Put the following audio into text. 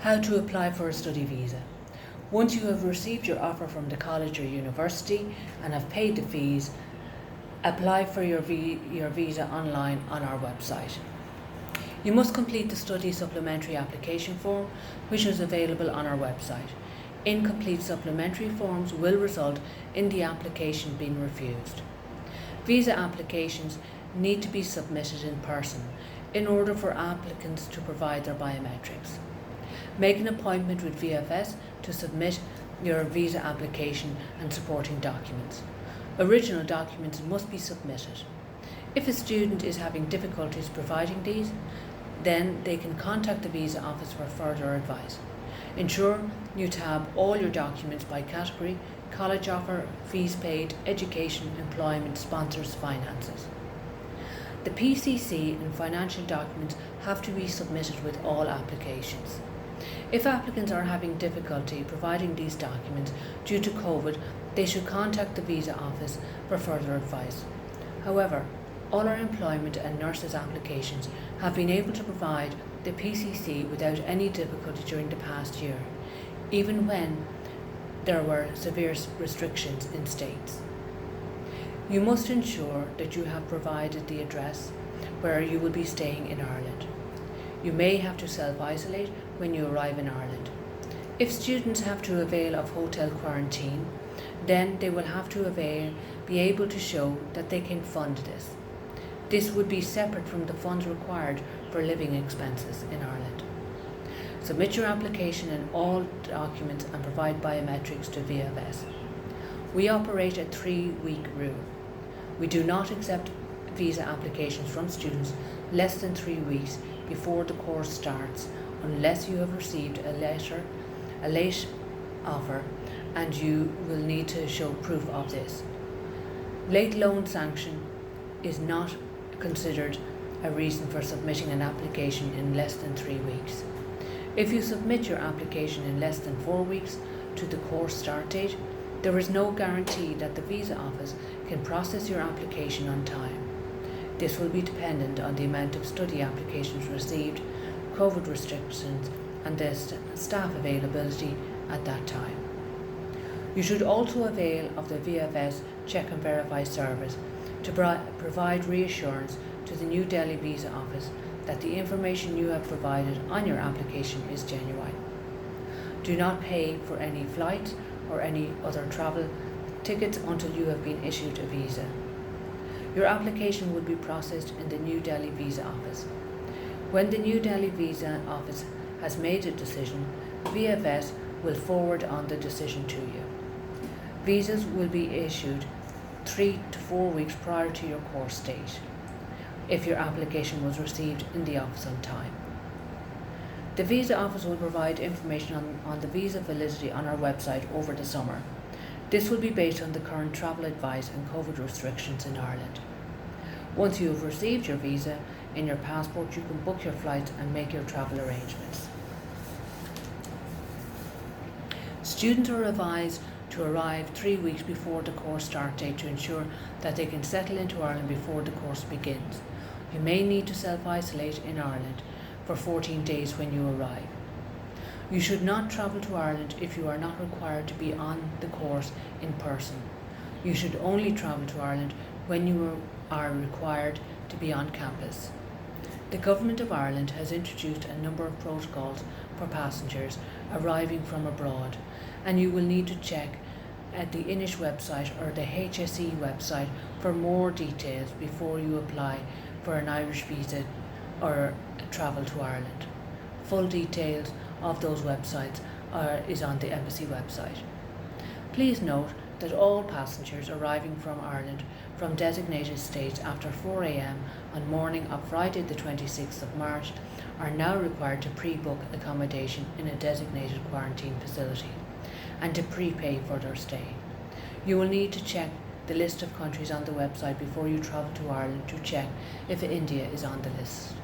How to apply for a study visa. Once you have received your offer from the college or university and have paid the fees, apply for your visa online on our website. You must complete the study supplementary application form, which is available on our website. Incomplete supplementary forms will result in the application being refused. Visa applications need to be submitted in person in order for applicants to provide their biometrics. Make an appointment with VFS to submit your visa application and supporting documents. Original documents must be submitted. If a student is having difficulties providing these, then they can contact the visa office for further advice. Ensure you tab all your documents by category: college offer, fees paid, education, employment, sponsors, finances. The PCC and financial documents have to be submitted with all applications. If applicants are having difficulty providing these documents due to COVID, they should contact the visa office for further advice. However, all our employment and nurses applications have been able to provide the PCC without any difficulty during the past year, even when there were severe restrictions in states. You must ensure that you have provided the address where you will be staying in Ireland. You may have to self-isolate when you arrive in Ireland. If students have to avail of hotel quarantine, then they will have to be able to show that they can fund this. This would be separate from the funds required for living expenses in Ireland. Submit your application and all documents and provide biometrics to VFS. We operate a 3-week rule. We do not accept visa applications from students less than 3 weeks before the course starts unless you have received a late offer, and you will need to show proof of this. Late loan sanction is not considered a reason for submitting an application in less than 3 weeks. If you submit your application in less than 4 weeks to the course start date, there is no guarantee that the visa office can process your application on time. This will be dependent on the amount of study applications received, COVID restrictions, and the staff availability at that time. You should also avail of the VFS Check and Verify service to provide reassurance to the New Delhi visa office that the information you have provided on your application is genuine. Do not pay for any flights or any other travel tickets until you have been issued a visa. Your application will be processed in the New Delhi visa office. When the New Delhi visa office has made a decision, VFS will forward on the decision to you. Visas will be issued 3 to 4 weeks prior to your course date, if your application was received in the office on time. The visa office will provide information on the visa validity on our website over the summer. This will be based on the current travel advice and COVID restrictions in Ireland. Once you have received your visa in your passport, you can book your flights and make your travel arrangements. Students are advised to arrive 3 weeks before the course start date to ensure that they can settle into Ireland before the course begins. You may need to self-isolate in Ireland for 14 days when you arrive. You should not travel to Ireland if you are not required to be on the course in person. You should only travel to Ireland when you are required to be on campus. The Government of Ireland has introduced a number of protocols for passengers arriving from abroad, and you will need to check at the INIS website or the HSE website for more details before you apply for an Irish visa or travel to Ireland. Full details of those websites is on the Embassy website. Please note that all passengers arriving from Ireland from designated states after 4 a.m. on morning of Friday the 26th of March are now required to pre-book accommodation in a designated quarantine facility and to prepay for their stay. You will need to check the list of countries on the website before you travel to Ireland to check if India is on the list.